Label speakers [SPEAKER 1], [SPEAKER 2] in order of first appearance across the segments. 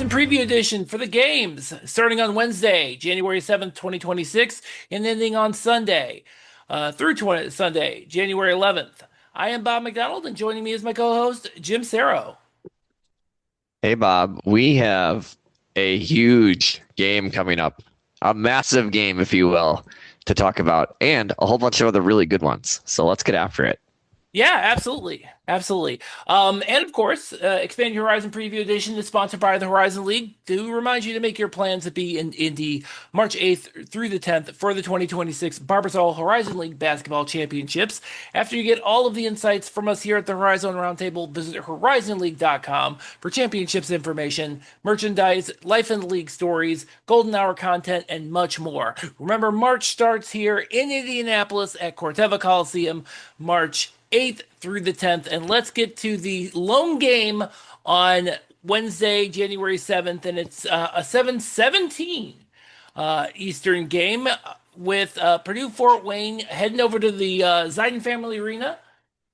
[SPEAKER 1] Horizon Preview Edition for the games starting on Wednesday, January 7th, 2026, and ending on Sunday through Sunday, January 11th. I am Bob McDonald, and joining me is my co-host, Jim Sarro.
[SPEAKER 2] Hey Bob, we have a huge game coming up, a massive game, if you will, to talk about, and a whole bunch of other really good ones. So let's get after it.
[SPEAKER 1] Yeah, absolutely. Absolutely. And of course, Expand Your Horizon Preview Edition is sponsored by the Horizon League to remind you to make your plans to be in Indy March 8th through the 10th for the 2026 Barbasol Horizon League Basketball Championships. After you get all of the insights from us here at the Horizon Roundtable, visit horizonleague.com for championships information, merchandise, life and league stories, golden hour content, and much more. Remember, March starts here in Indianapolis at Corteva Coliseum, March 8th through the 10th. And let's get to the lone game on Wednesday, January 7th. And it's a 7:17 Eastern game with Purdue Fort Wayne heading over to the Zidon Family Arena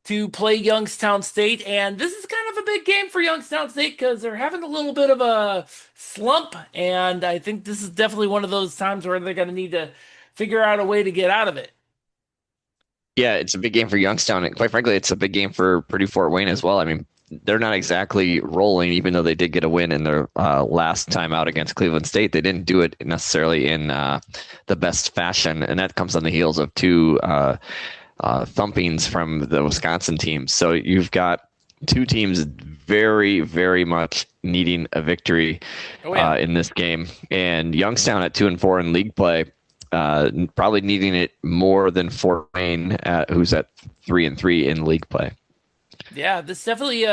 [SPEAKER 1] to play Youngstown State. And this is kind of a big game for Youngstown State because they're having a little bit of a slump. And I think this is definitely one of those times where they're going to need to figure out a way to get out of it.
[SPEAKER 2] Yeah, it's a big game for Youngstown, and quite frankly, it's a big game for Purdue Fort Wayne as well. I mean, they're not exactly rolling, even though they did get a win in their last time out against Cleveland State. They didn't do it necessarily in the best fashion, and that comes on the heels of two thumpings from the Wisconsin team. So you've got two teams very, very much needing a victory
[SPEAKER 1] Oh, yeah.
[SPEAKER 2] in this game, and Youngstown at 2-4 in league play. Probably needing it more than Fort Wayne, who's at 3-3 in league play.
[SPEAKER 1] Yeah, this definitely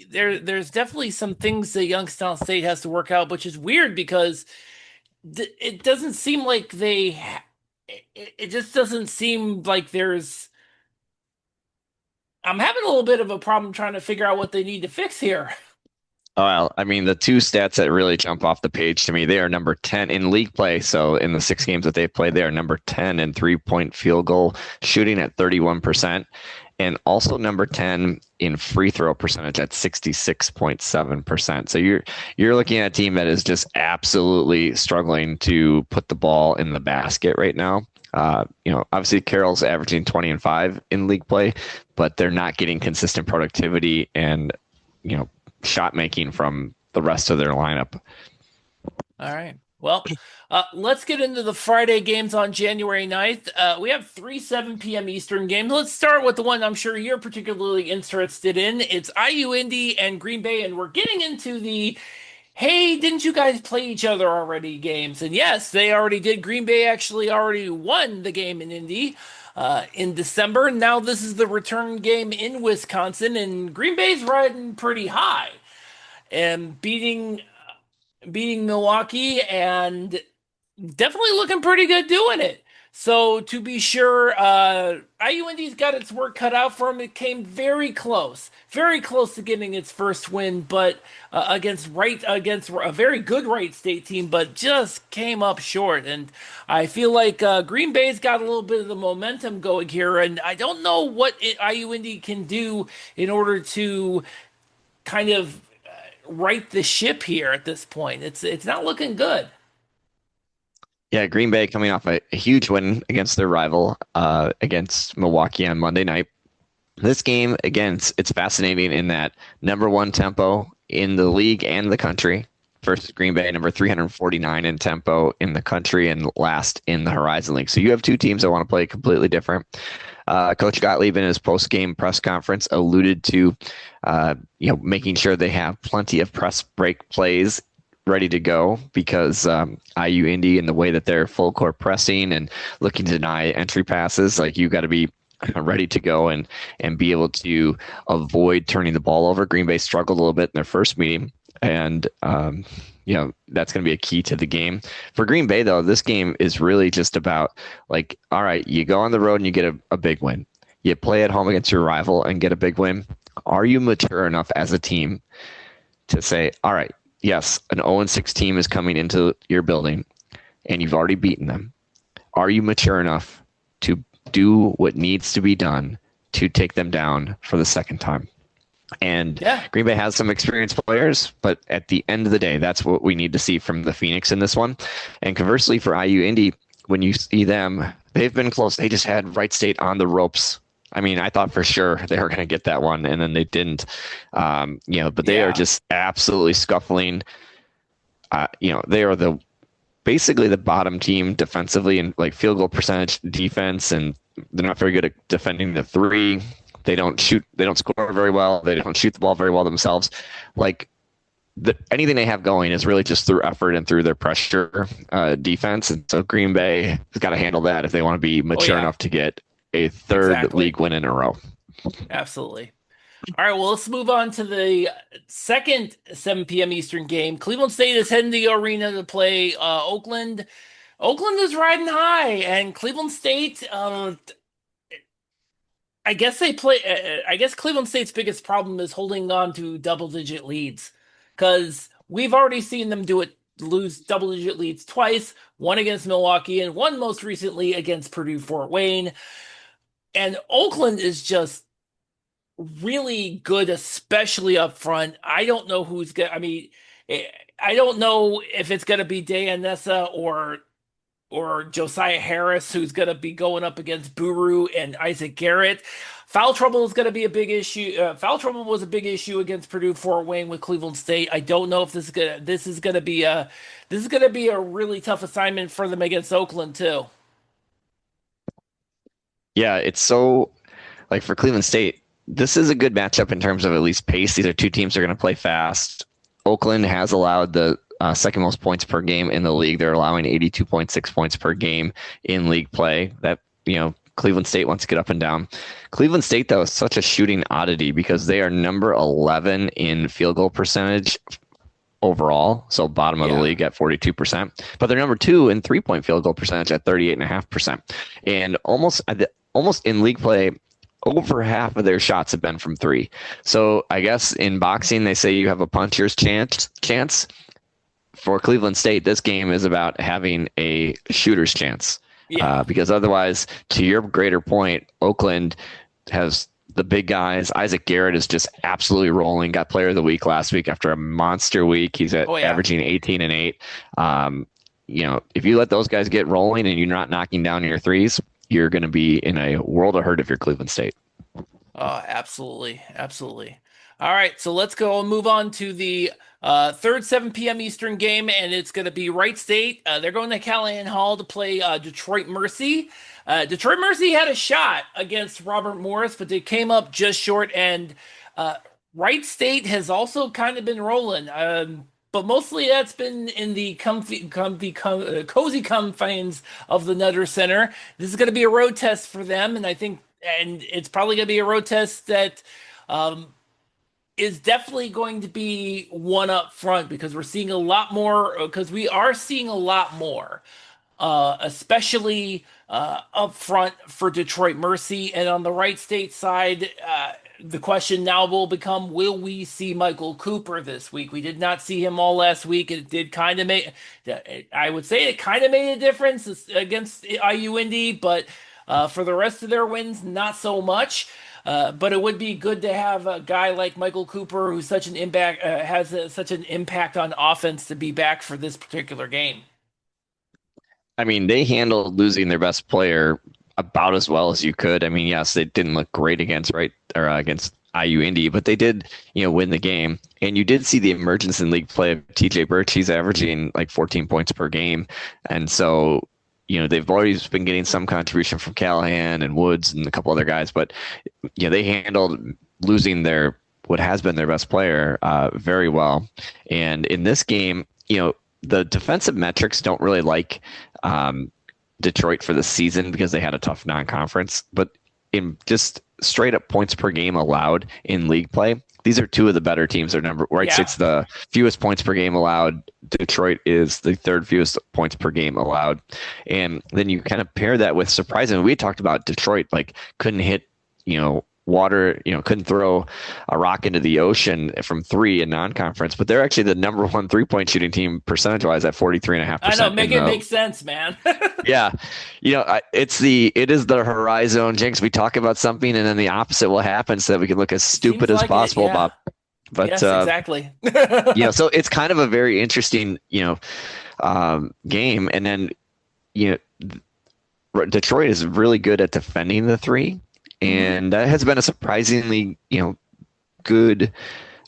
[SPEAKER 1] there's definitely some things that Youngstown State has to work out, which is weird because it doesn't seem like it just doesn't seem like there's I'm having a little bit of a problem trying to figure out what they need to fix here.
[SPEAKER 2] Well, I mean, the two stats that really jump off the page to me, they are number 10 in league play. So in the six games that they've played, they are number 10 in 3-point field goal shooting at 31%, and also number 10 in free throw percentage at 66.7%. So you're looking at a team that is just absolutely struggling to put the ball in the basket right now. Obviously Carroll's averaging 20 and 5 in league play, but they're not getting consistent productivity and, shot making from the rest of their lineup.
[SPEAKER 1] All right. Well, let's get into the Friday games on January 9th. We have three 7 p.m. Eastern games. Let's start with the one I'm sure you're particularly interested in. It's IU Indy and Green Bay, and we're getting into the hey, didn't you guys play each other already games? And yes, they already did. Green Bay actually already won the game in Indy in December. Now this is the return game in Wisconsin, and Green Bay's riding pretty high and beating Milwaukee and definitely looking pretty good doing it. So to be sure, IUND's got its work cut out for him. It came very close to getting its first win, but against a very good Wright State team, but just came up short. And I feel like Green Bay's got a little bit of the momentum going here, and I don't know what IUND can do in order to kind of right the ship here at this point. It's not looking good.
[SPEAKER 2] Yeah, Green Bay coming off a huge win against their rival, against Milwaukee on Monday night. This game, again, it's fascinating in that number one tempo in the league and the country versus Green Bay, number 349 in tempo in the country and last in the Horizon League. So you have two teams that want to play completely different. Coach Gottlieb in his post-game press conference alluded to, making sure they have plenty of press break plays ready to go because IU Indy and the way that they're full court pressing and looking to deny entry passes, like you got to be ready to go and be able to avoid turning the ball over. Green Bay struggled a little bit in their first meeting, and that's going to be a key to the game. For Green Bay, though, this game is really just about like, all right, you go on the road and you get a big win. You play at home against your rival and get a big win. Are you mature enough as a team to say, all right, yes, an 0-6 team is coming into your building and you've already beaten them. Are you mature enough to do what needs to be done to take them down for the second time? And
[SPEAKER 1] Yeah.
[SPEAKER 2] Green Bay has some experienced players, but at the end of the day, that's what we need to see from the Phoenix in this one. And conversely, for IU Indy, when you see them, they've been close. They just had Wright State on the ropes. I mean, I thought for sure they were going to get that one, and then they didn't. But they are
[SPEAKER 1] Yeah.
[SPEAKER 2] just absolutely scuffling. They are basically the bottom team defensively and like field goal percentage defense, and they're not very good at defending the three. They don't shoot. They don't score very well. They don't shoot the ball very well themselves. Like anything they have going is really just through effort and through their pressure defense. And so Green Bay has got to handle that if they want to be
[SPEAKER 1] Oh
[SPEAKER 2] mature
[SPEAKER 1] yeah.
[SPEAKER 2] enough to get a third
[SPEAKER 1] Exactly.
[SPEAKER 2] league win in a row.
[SPEAKER 1] Absolutely. All right, well, let's move on to the second 7 p.m. Eastern game. Cleveland State is heading to the arena to play Oakland. Oakland is riding high, and Cleveland State, I guess they play. I guess Cleveland State's biggest problem is holding on to double-digit leads, because we've already seen them do it, lose double-digit leads twice, one against Milwaukee and one most recently against Purdue Fort Wayne. And Oakland is just really good, especially up front. I don't know who's gonna. I mean, eh, I don't know if it's gonna be Dayanessa or Josiah Harris who's gonna be going up against Buru and Isaac Garrett. Foul trouble is going to be a big issue. Foul trouble was a big issue against Purdue Fort Wayne with Cleveland State. I don't know if this is gonna be a really tough assignment for them against Oakland too.
[SPEAKER 2] Yeah, it's so like for Cleveland State, this is a good matchup in terms of at least pace. These are two teams that are going to play fast. Oakland has allowed the second most points per game in the league. They're allowing 82.6 points per game in league play. Cleveland State wants to get up and down. Cleveland State, though, is such a shooting oddity because they are number 11 in field goal percentage overall, so bottom of the
[SPEAKER 1] Yeah,
[SPEAKER 2] league at 42%. But they're number two in 3-point field goal percentage at 38.5%. And almost in league play, over half of their shots have been from three. So I guess in boxing they say you have a puncher's chance. For Cleveland State, this game is about having a shooter's chance.
[SPEAKER 1] yeah.
[SPEAKER 2] Because otherwise, to your greater point, Oakland has the big guys. Isaac Garrett is just absolutely rolling. Got Player of the Week last week after a monster week. He's at
[SPEAKER 1] Oh yeah.
[SPEAKER 2] averaging 18 and 8. If you let those guys get rolling and you're not knocking down your threes, you're going to be in a world of hurt if you're Cleveland State.
[SPEAKER 1] Oh, absolutely. Absolutely. All right, so let's go and move on to the third 7 p.m. Eastern game, and it's going to be Wright State. They're going to Callahan Hall to play Detroit Mercy. Detroit Mercy had a shot against Robert Morris, but they came up just short, and uh, Wright State has also kind of been rolling. But mostly that's been in the cozy confines of the Nutter Center. This is going to be a road test for them, and it's probably going to be a road test that um, is definitely going to be one up front because we're seeing a lot more. Because we are seeing a lot more, especially up front for Detroit Mercy, and on the Wright State side. The question now will become, will we see Michael Cooper this week? We did not see him all last week. It did kind of make, I would say it kind of made a difference against IU Indy, but for the rest of their wins, not so much. But it would be good to have a guy like Michael Cooper, who's such an impact, such an impact on offense, to be back for this particular game.
[SPEAKER 2] I mean, they handled losing their best player about as well as you could. I mean, yes, they didn't look great against IU Indy, but they did, win the game. And you did see the emergence in league play of TJ Birch. He's averaging like 14 points per game. And so, they've always been getting some contribution from Callahan and Woods and a couple other guys, but they handled losing what has been their best player very well. And in this game, the defensive metrics don't really like Detroit for the season because they had a tough non-conference, but in just straight up points per game allowed in league play, these are two of the better teams. Wright
[SPEAKER 1] Yeah,
[SPEAKER 2] State's the fewest points per game allowed. Detroit is the third fewest points per game allowed. And then you kind of pair that with surprisingly, we talked about Detroit, like couldn't hit, water, couldn't throw a rock into the ocean from three in non-conference, but they're actually the number one three-point shooting team percentage-wise at
[SPEAKER 1] I know,
[SPEAKER 2] 43.5%
[SPEAKER 1] make
[SPEAKER 2] in
[SPEAKER 1] it
[SPEAKER 2] the.
[SPEAKER 1] make sense, man.
[SPEAKER 2] Yeah, it is the horizon jinx. We talk about something and then the opposite will happen so that we can look as
[SPEAKER 1] Seems
[SPEAKER 2] stupid as
[SPEAKER 1] like it,
[SPEAKER 2] possible
[SPEAKER 1] yeah.
[SPEAKER 2] about. But
[SPEAKER 1] Yes, exactly.
[SPEAKER 2] so it's kind of a very interesting, game. And then you Detroit is really good at defending the three,
[SPEAKER 1] Hmm.
[SPEAKER 2] and that has been a surprisingly, good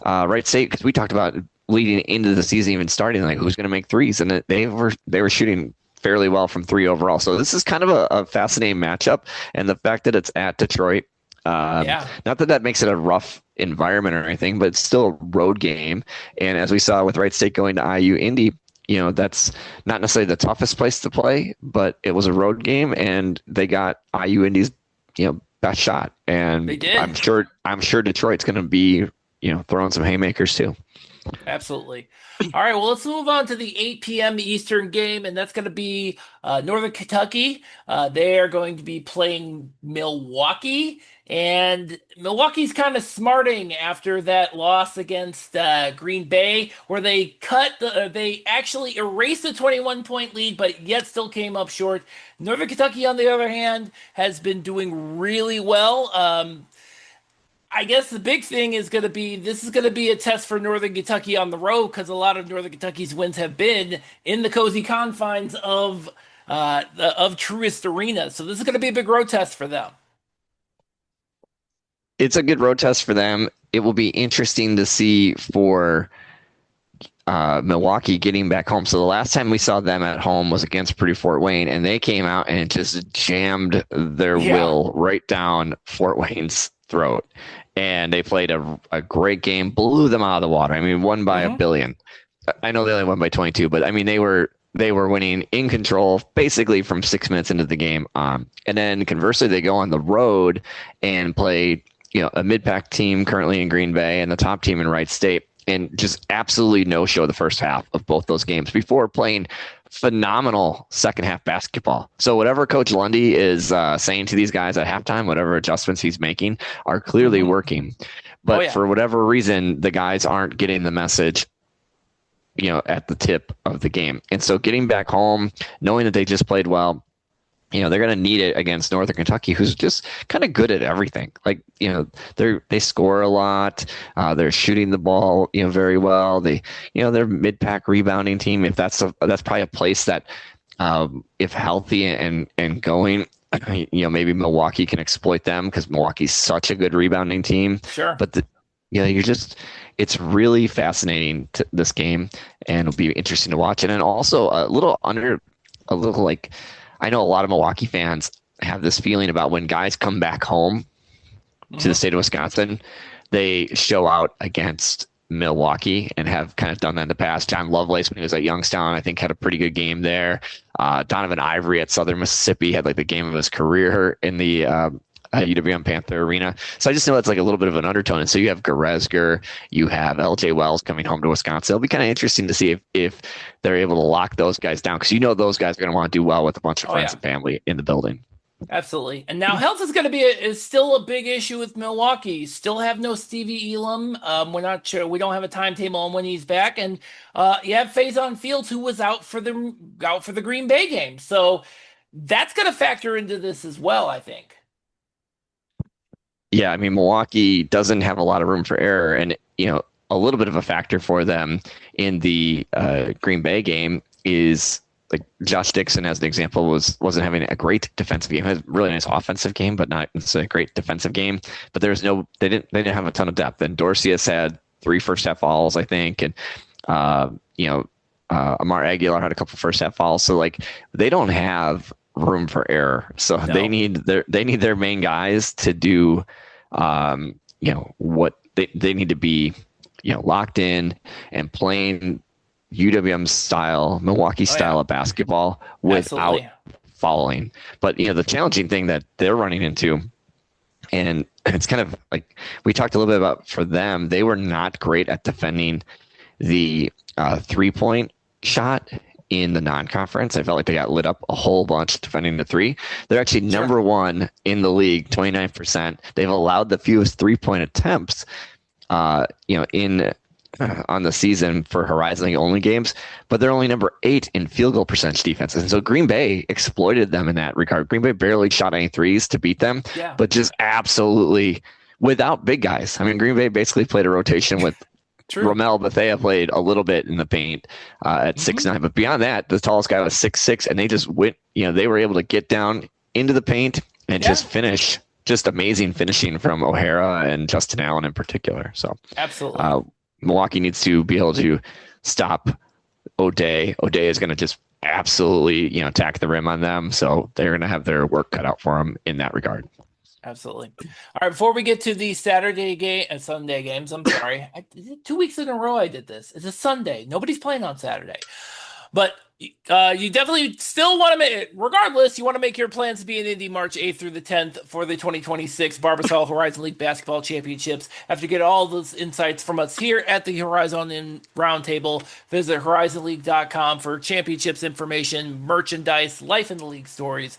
[SPEAKER 2] right state because we talked about leading into the season, even starting like who's going to make threes, and they were shooting fairly well from three overall. So this is kind of a fascinating matchup, and the fact that it's at Detroit.
[SPEAKER 1] Yeah,
[SPEAKER 2] Not that that makes it a rough environment or anything, but it's still a road game. And as we saw with Wright State going to IU Indy, that's not necessarily the toughest place to play, but it was a road game, and they got IU Indy's best shot.
[SPEAKER 1] they
[SPEAKER 2] And
[SPEAKER 1] did.
[SPEAKER 2] I'm sure Detroit's going to be throwing some haymakers too.
[SPEAKER 1] Absolutely. All right, well, let's move on to the 8 p.m. Eastern game, and that's going to be Northern Kentucky. They are going to be playing Milwaukee, and Milwaukee's kind of smarting after that loss against Green Bay, where they actually erased the 21-point lead, but yet still came up short. Northern Kentucky, on the other hand, has been doing really well. I guess the big thing is going to be this is going to be a test for Northern Kentucky on the road because a lot of Northern Kentucky's wins have been in the cozy confines of Truist Arena. So this is going to be a big road test for them.
[SPEAKER 2] It's a good road test for them. It will be interesting to see for Milwaukee getting back home. So the last time we saw them at home was against Purdue Fort Wayne, and they came out and just jammed their
[SPEAKER 1] Yeah.
[SPEAKER 2] will right down Fort Wayne's throat. And they played a great game, blew them out of the water. I mean, won by a
[SPEAKER 1] Hmm.
[SPEAKER 2] billion. I know they only won by 22, but I mean they were winning in control basically from 6 minutes into the game. And then conversely, they go on the road and play a mid-pack team currently in Green Bay and the top team in Wright State, and just absolutely no show the first half of both those games before playing phenomenal second half basketball. So whatever Coach Lundy is saying to these guys at halftime, whatever adjustments he's making are clearly
[SPEAKER 1] Hmm.
[SPEAKER 2] working.
[SPEAKER 1] Oh
[SPEAKER 2] But
[SPEAKER 1] yeah.
[SPEAKER 2] for whatever reason, the guys aren't getting the message at the tip of the game. And so getting back home, knowing that they just played well, they're going to need it against Northern Kentucky, who's just kind of good at everything. Like, they score a lot. They're shooting the ball, very well. They're mid-pack rebounding team. If that's probably a place that, if healthy and going, maybe Milwaukee can exploit them because Milwaukee's such a good rebounding team.
[SPEAKER 1] Sure.
[SPEAKER 2] But it's really fascinating this game, and it'll be interesting to watch. And then also a little like, I know a lot of Milwaukee fans have this feeling about when guys come back home to the
[SPEAKER 1] Hmm.
[SPEAKER 2] state of Wisconsin, they show out against Milwaukee and have kind of done that in the past. John Lovelace, when he was at Youngstown, I think had a pretty good game there. Donovan Ivory at Southern Mississippi had like the game of his career in the UWM Panther Arena. So I just know it's like a little bit of an undertone. And so you have Goresger, you have LJ Wells coming home to Wisconsin. It'll be kind of interesting to see if they're able to lock those guys down, because those guys are going to want to do well with a bunch of
[SPEAKER 1] Oh
[SPEAKER 2] friends
[SPEAKER 1] yeah.
[SPEAKER 2] and family in the building.
[SPEAKER 1] Absolutely. And now health is going to be is still a big issue with Milwaukee. Still have no Stevie Elam. We're not sure. We don't have a timetable on when he's back. And you have Faison Fields, who was out for the Green Bay game. So that's going to factor into this as well, I think.
[SPEAKER 2] Yeah, I mean, Milwaukee doesn't have a lot of room for error, and a little bit of a factor for them in the Green Bay game is like Josh Dixon, as an example, wasn't having a great defensive game. He had a really nice offensive game, but not necessarily a great defensive game. But they didn't have a ton of depth. And Dorsey has had 3 first half fouls, I think, and uh, you know Amar Aguilar had a couple first half fouls. So like they don't have room for error. So they
[SPEAKER 1] No.
[SPEAKER 2] need their main guys to do what they need to be, locked in and playing UWM style, Milwaukee
[SPEAKER 1] Oh yeah.
[SPEAKER 2] style of basketball without
[SPEAKER 1] Absolutely.
[SPEAKER 2] following. But the challenging thing that they're running into, and it's kind of like we talked a little bit about for them, they were not great at defending the 3-point shot in the non-conference. I felt like they got lit up a whole bunch defending the three. They're actually number one in the league, 29%. They've allowed the fewest 3-point attempts, in on the season for Horizon League only games, but they're only number 8 in field goal percentage defenses. And so Green Bay exploited them in that regard. Green Bay barely shot any threes to beat them, but just absolutely without big guys. I mean, Green Bay basically played a rotation with Romel Bethea played a little bit in the paint at 6'9", but beyond that, the tallest guy was 6'6", and they just went. They were able to get down into the paint and just finish. Just amazing finishing from O'Hara and Justin Allen in particular. So
[SPEAKER 1] absolutely,
[SPEAKER 2] Milwaukee needs to be able to stop O'Day. O'Day is going to just absolutely attack the rim on them, so they're going to have their work cut out for them in that regard.
[SPEAKER 1] Absolutely. All right, before we get to the Saturday game and Sunday games, I'm sorry. 2 weeks in a row I did this. It's a Sunday. Nobody's playing on Saturday. But you definitely still want to make, regardless, you want to make your plans to be in Indy March 8th through the 10th for the 2026 Barbasol Horizon League Basketball Championships. After you get all those insights from us here at the Horizon Roundtable, visit horizonleague.com for championships information, merchandise, life in the league stories,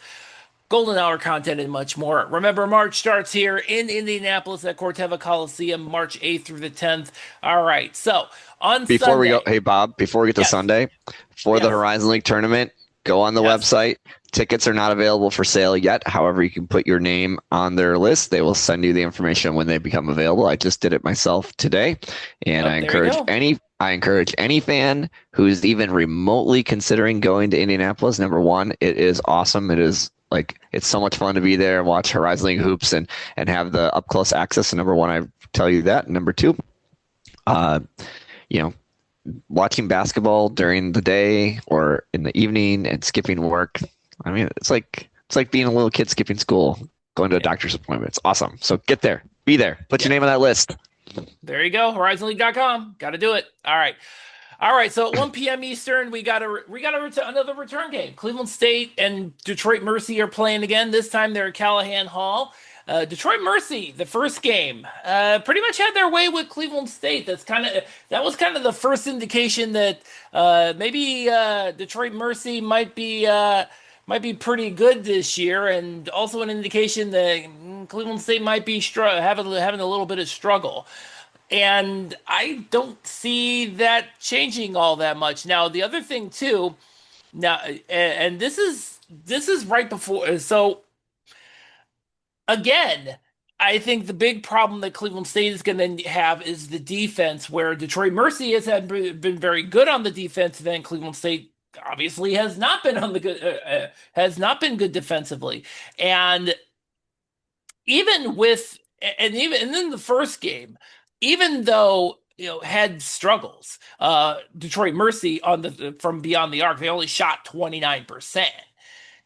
[SPEAKER 1] Golden Hour content, and much more. Remember, March starts here in Indianapolis at Corteva Coliseum, March 8th through the 10th. All right, so on
[SPEAKER 2] Before
[SPEAKER 1] Sunday,
[SPEAKER 2] we go, hey Bob, before we get to Sunday, for the Horizon League tournament, go on the website. Tickets are not available for sale yet. However, you can put your name on their list. They will send you the information when they become available. I just did it myself today, and I encourage any fan who's even remotely considering going to Indianapolis. Number one, it is awesome. It is it's so much fun to be there and watch Horizon League hoops and have the up close access. And number one, I tell you that. Number two, watching basketball during the day or in the evening and skipping work. I mean, it's like being a little kid skipping school, going to a doctor's appointment. It's awesome. So get there, be there, put your name on that list.
[SPEAKER 1] There you go. HorizonLeague.com. Got to do it. All right. So at 1 p.m. Eastern, we got another return game. Cleveland State and Detroit Mercy are playing again. This time they're at Callahan Hall. Detroit Mercy, the first game, pretty much had their way with Cleveland State. That was kind of the first indication that maybe Detroit Mercy might be pretty good this year, and also an indication that Cleveland State might be having a little bit of struggle. And I don't see that changing all that much. Now, the other thing too, and this is right before. So again, I think the big problem that Cleveland State is going to have is the defense, where Detroit Mercy has been very good on the defensive end. Cleveland State obviously has not been good defensively, and even in the first game, even though had struggles, Detroit Mercy from beyond the arc, they only shot 29%.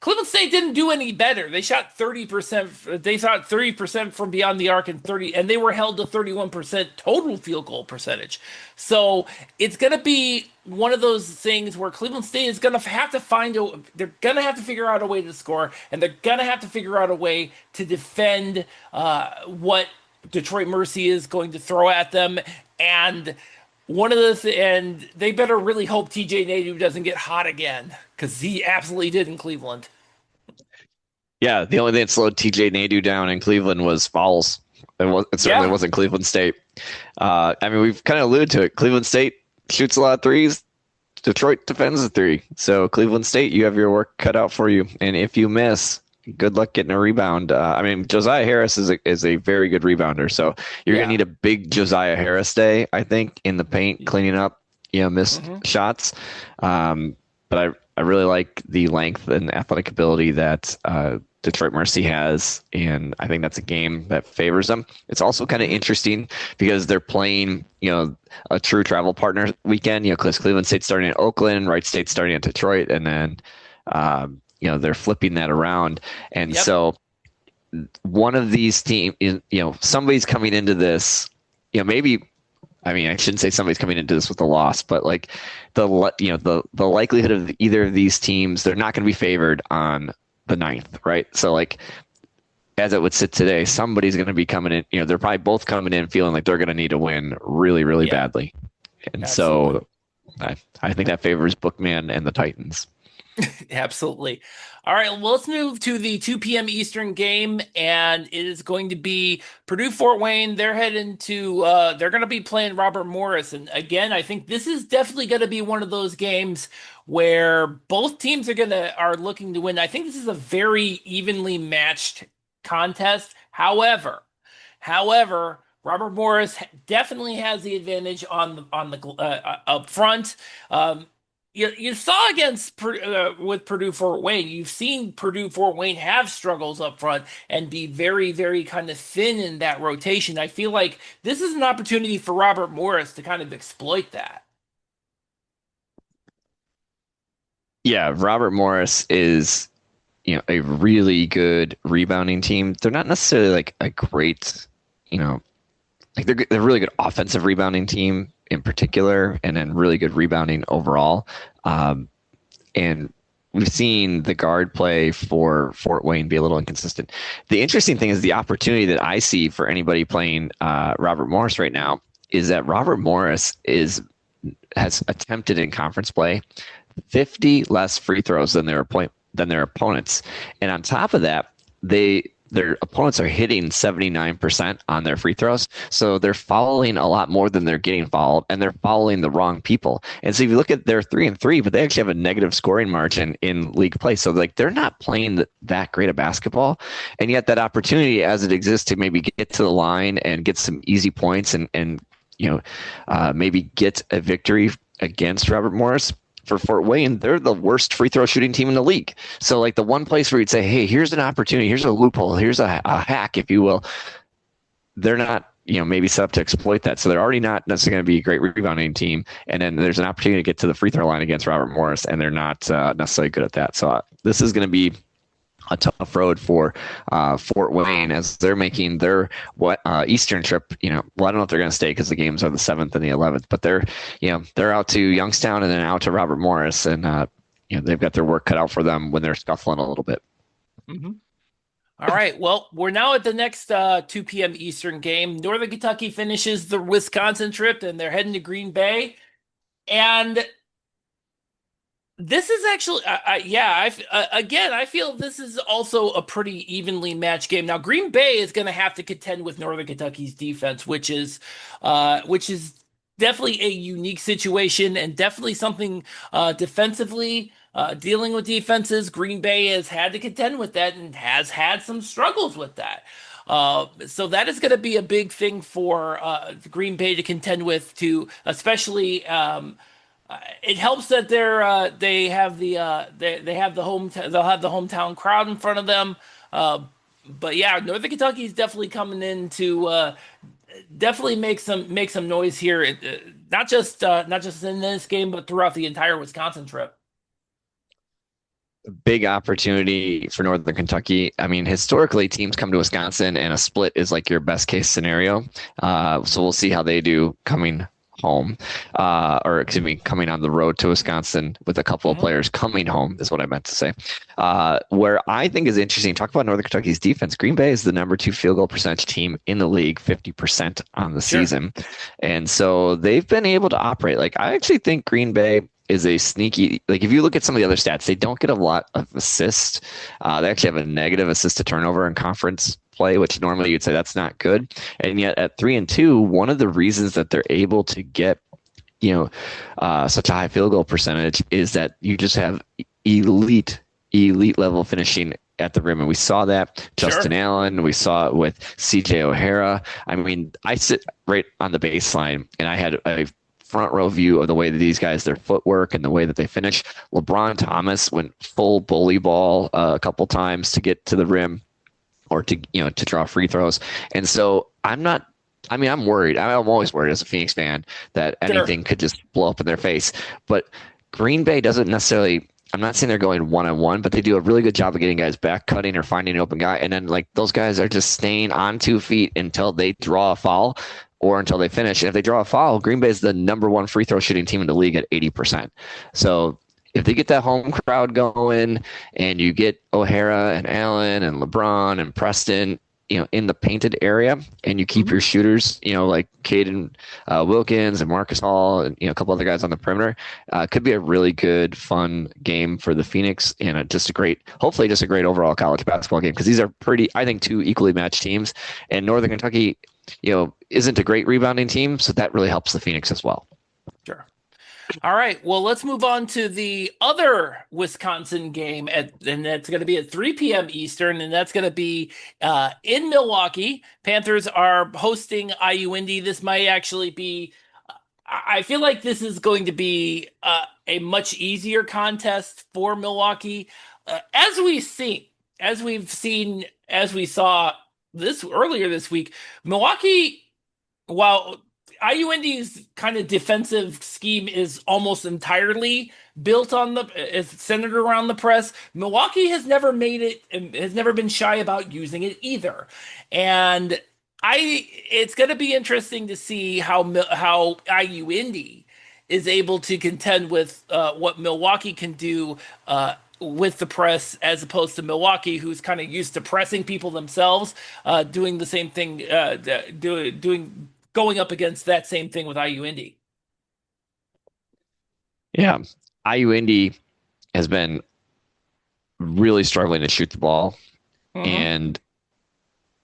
[SPEAKER 1] Cleveland State didn't do any better. They shot 30%. They shot 30% from beyond the arc and they were held to 31% total field goal percentage. So it's going to be one of those things where Cleveland State is going to have to they're going to have to figure out a way to score, and they're going to have to figure out a way to defend what Detroit Mercy is going to throw at them. And and they better really hope TJ Nadeau doesn't get hot again, because he absolutely did in Cleveland. Yeah,
[SPEAKER 2] the only thing that slowed TJ Nadeau down in Cleveland was fouls. It certainly wasn't Cleveland State. I mean, we've kind of alluded to it. Cleveland State shoots a lot of threes. Detroit defends the three. So Cleveland State, you have your work cut out for you. And if you miss, good luck getting a rebound. I mean, Josiah Harris is a very good rebounder. So you're going to need a big Josiah Harris day, I think, in the paint, cleaning up, missed shots. But I really like the length and athletic ability that Detroit Mercy has, and I think that's a game that favors them. It's also kind of interesting because they're playing, a true travel partner weekend. Because Cleveland State's starting at Oakland, Wright State's starting at Detroit, and then they're flipping that around. And so one of these teams, somebody's coming into this, I shouldn't say somebody's coming into this with a loss, but the likelihood of either of these teams, they're not going to be favored on the 9th, right? So as it would sit today, somebody's going to be coming in, they're probably both coming in feeling like they're going to need to win really, really badly. And so I think that favors Bookman and the Titans.
[SPEAKER 1] Absolutely. All right, well, let's move to the 2 p.m. Eastern game, and it is going to be Purdue Fort Wayne. They're heading to they're going to be playing Robert Morris, and again, I think this is definitely going to be one of those games where both teams are looking to win. I think this is a very evenly matched contest. However, Robert Morris definitely has the advantage on the up front. You saw with Purdue Fort Wayne. You've seen Purdue Fort Wayne have struggles up front and be very, very kind of thin in that rotation. I feel like this is an opportunity for Robert Morris to kind of exploit that.
[SPEAKER 2] Yeah, Robert Morris is, a really good rebounding team. They're not necessarily like a great, like they're a really good offensive rebounding team in particular, and then really good rebounding overall. And we've seen the guard play for Fort Wayne be a little inconsistent. The interesting thing is the opportunity that I see for anybody playing Robert Morris right now is that Robert Morris has attempted in conference play 50 less free throws than their opponents, and on top of that, their opponents are hitting 79% on their free throws. So they're fouling a lot more than they're getting fouled, and they're fouling the wrong people. And so if you look at their 3-3, but they actually have a negative scoring margin in league play. So like they're not playing that great of basketball. And yet that opportunity as it exists to maybe get to the line and get some easy points and maybe get a victory against Robert Morris. For Fort Wayne, they're the worst free throw shooting team in the league. So like the one place where you'd say, hey, here's an opportunity, here's a loophole, here's a hack, if you will. They're not, maybe set up to exploit that. So they're already not necessarily going to be a great rebounding team. And then there's an opportunity to get to the free throw line against Robert Morris, and they're not necessarily good at that. So this is going to be a tough road for Fort Wayne as they're making their Eastern trip. I don't know if they're going to stay because the games are the 7th and the 11th, but they're out to Youngstown and then out to Robert Morris, and they've got their work cut out for them when they're scuffling a little bit.
[SPEAKER 1] Mm-hmm. All right. Well, we're now at the next 2 p.m. Eastern game. Northern Kentucky finishes the Wisconsin trip, and they're heading to Green Bay. And this is actually, again, I feel this is also a pretty evenly matched game. Now, Green Bay is going to have to contend with Northern Kentucky's defense, which is definitely a unique situation and definitely something defensively. Dealing with defenses, Green Bay has had to contend with that and has had some struggles with that. So that is going to be a big thing for Green Bay to contend with, too, especially. It helps that they have they'll have the hometown crowd in front of them. But yeah, Northern Kentucky is definitely coming in to definitely make some noise here. Not just in this game, but throughout the entire Wisconsin trip.
[SPEAKER 2] Big opportunity for Northern Kentucky. I mean, historically, teams come to Wisconsin and a split is like your best case scenario. So we'll see how they do coming home, or excuse me, coming on the road to Wisconsin with a couple of players coming home is what I meant to say. Where I think is interesting, talk about Northern Kentucky's defense. Green Bay is the number 2 field goal percentage team in the league, 50% on the season. And so they've been able to operate. Like, I actually think Green Bay is a sneaky, like if you look at some of the other stats, they don't get a lot of assists. They actually have a negative assist to turnover in conference play, which normally you'd say that's not good. And yet at 3-2, one of the reasons that they're able to get, such a high field goal percentage is that you just have elite level finishing at the rim. And we saw that Justin Allen, we saw it with CJ O'Hara. I mean, I sit right on the baseline and I had a front row view of the way that these guys, their footwork and the way that they finish. LeBron Thomas went full bully ball a couple times to get to the rim or to draw free throws. And so I'm worried. I'm always worried as a Phoenix fan that anything could just blow up in their face. But Green Bay doesn't necessarily, I'm not saying they're going one-on-one, but they do a really good job of getting guys back cutting or finding an open guy. And then like those guys are just staying on 2 feet until they draw a foul or until they finish. And if they draw a foul, Green Bay is the number 1 free throw shooting team in the league at 80%. So if they get that home crowd going and you get O'Hara and Allen and LeBron and Preston, in the painted area, and you keep your shooters, like Caden Wilkins and Marcus Hall, and a couple other guys on the perimeter, could be a really good, fun game for the Phoenix, and hopefully just a great overall college basketball game, because these are I think, two equally matched teams, and Northern Kentucky, isn't a great rebounding team, so that really helps the Phoenix as well.
[SPEAKER 1] Sure. All right. Well, let's move on to the other Wisconsin game, and that's going to be at 3 p.m. Eastern, and that's going to be in Milwaukee. Panthers are hosting IU Indy. This might actually be. I feel like this is going to be a much easier contest for Milwaukee, as we saw this earlier this week. Milwaukee, while IU Indy's kind of defensive scheme is almost entirely built on is centered around the press, Milwaukee has never been shy about using it either. And it's going to be interesting to see how IU Indy is able to contend with what Milwaukee can do with the press, as opposed to Milwaukee, who's kind of used to pressing people themselves, doing the same thing, going up against that same thing with IU Indy.
[SPEAKER 2] Yeah, IU Indy has been really struggling to shoot the ball, and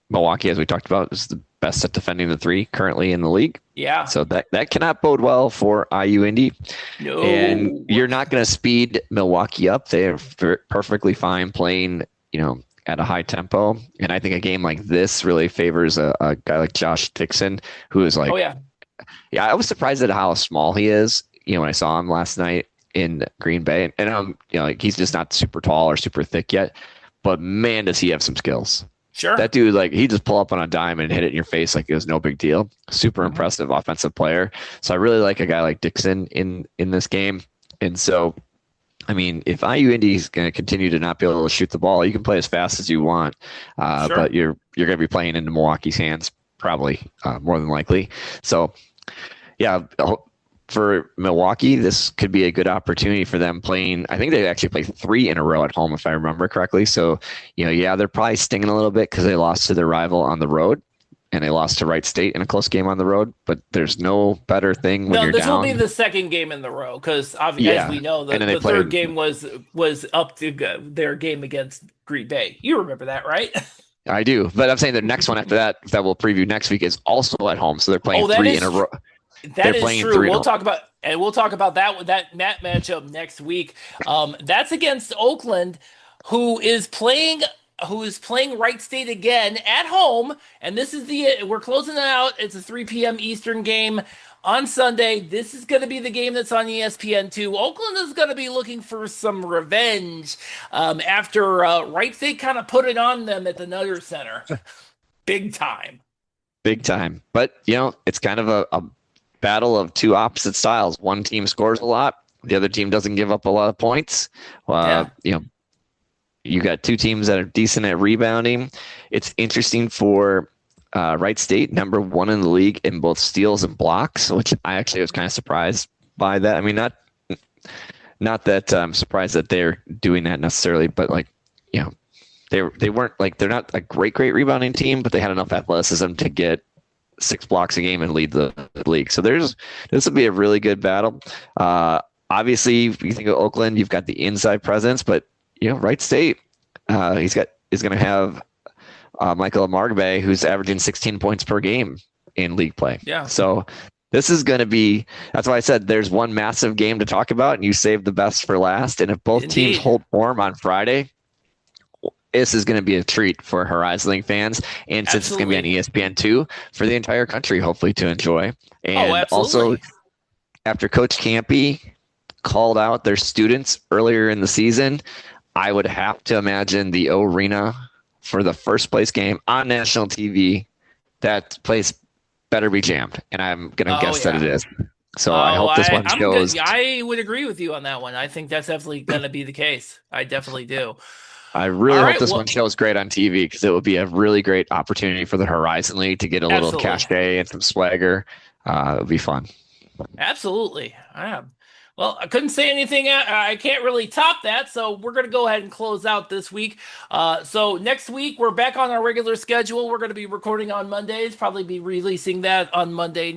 [SPEAKER 2] Milwaukee, as we talked about, is the best at defending the three currently in the league.
[SPEAKER 1] Yeah.
[SPEAKER 2] So that cannot bode well for IU Indy.
[SPEAKER 1] No.
[SPEAKER 2] And you're not going to speed Milwaukee up. They are perfectly fine playing, at a high tempo. And I think a game like this really favors a guy like Josh Dixon, who is like,
[SPEAKER 1] oh, yeah.
[SPEAKER 2] Yeah, I was surprised at how small he is, when I saw him last night in Green Bay. And, he's just not super tall or super thick yet. But man, does he have some skills.
[SPEAKER 1] Sure.
[SPEAKER 2] That dude, he just pull up on a dime and hit it in your face like it was no big deal. Super impressive offensive player. So I really like a guy like Dixon in this game. And so, I mean, if IU Indy is going to continue to not be able to shoot the ball, you can play as fast as you want,
[SPEAKER 1] Sure.
[SPEAKER 2] but you're going to be playing into Milwaukee's hands probably, more than likely. So, yeah, for Milwaukee, this could be a good opportunity for them playing. I think they actually played 3 in a row at home, if I remember correctly. So, they're probably stinging a little bit because they lost to their rival on the road, and they lost to Wright State in a close game on the road. But there's no better thing when you're down.
[SPEAKER 1] No, this will be the second game in the row, because as we know, the third game was up to their game against Green Bay. You remember that, right?
[SPEAKER 2] I do, but I'm saying the next one after that we'll preview next week is also at home. So they're playing 3 in a row.
[SPEAKER 1] That is true. We'll talk about that matchup next week. That's against Oakland, who is playing Wright State again at home, and we're closing it out. It's a 3 p.m. Eastern game on Sunday. This is going to be the game that's on ESPN2. Oakland is going to be looking for some revenge after Wright State kind of put it on them at the Nutter Center, big time.
[SPEAKER 2] But it's kind of a battle of two opposite styles. One team scores a lot, the other team doesn't give up a lot of points. You got two teams that are decent at rebounding. It's interesting for Wright State, number 1 in the league in both steals and blocks, which I actually was kind of surprised by that. I mean, not that I'm surprised that they're doing that necessarily, but they weren't they're not a great rebounding team, but they had enough athleticism to get 6 blocks a game and lead the league. So this will be a really good battle. Obviously, if you think of Oakland, you've got the inside presence, but Wright State, is going to have Michael Amargbe, who's averaging 16 points per game in league play.
[SPEAKER 1] Yeah.
[SPEAKER 2] So this is going to be. That's why I said there's one massive game to talk about, and you save the best for last. And if both teams hold form on Friday, this is going to be a treat for Horizon League fans, and since it's going to be on ESPN2 for the entire country, hopefully to enjoy. And also, after Coach Campy called out their students earlier in the season, I would have to imagine the arena for the first place game on national TV, that place better be jammed, and I'm going to guess that it is. So I hope this one shows.
[SPEAKER 1] I would agree with you on that one. I think that's definitely going to be the case. I definitely do.
[SPEAKER 2] I really hope this one shows great on TV, because it would be a really great opportunity for the Horizon League to get a little cachet and some swagger. It would be fun.
[SPEAKER 1] Absolutely. Well, I couldn't say anything. I can't really top that, so we're going to go ahead and close out this week. So next week we're back on our regular schedule. We're going to be recording on Mondays. Probably be releasing that on Monday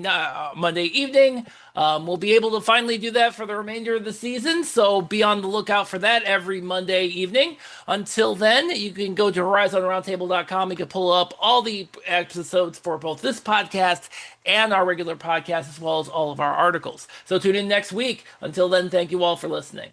[SPEAKER 1] evening. We'll be able to finally do that for the remainder of the season. So be on the lookout for that every Monday evening. Until then, you can go to horizonroundtable.com. You can pull up all the episodes for both this podcast and our regular podcast, as well as all of our articles. So tune in next week. Until then, thank you all for listening.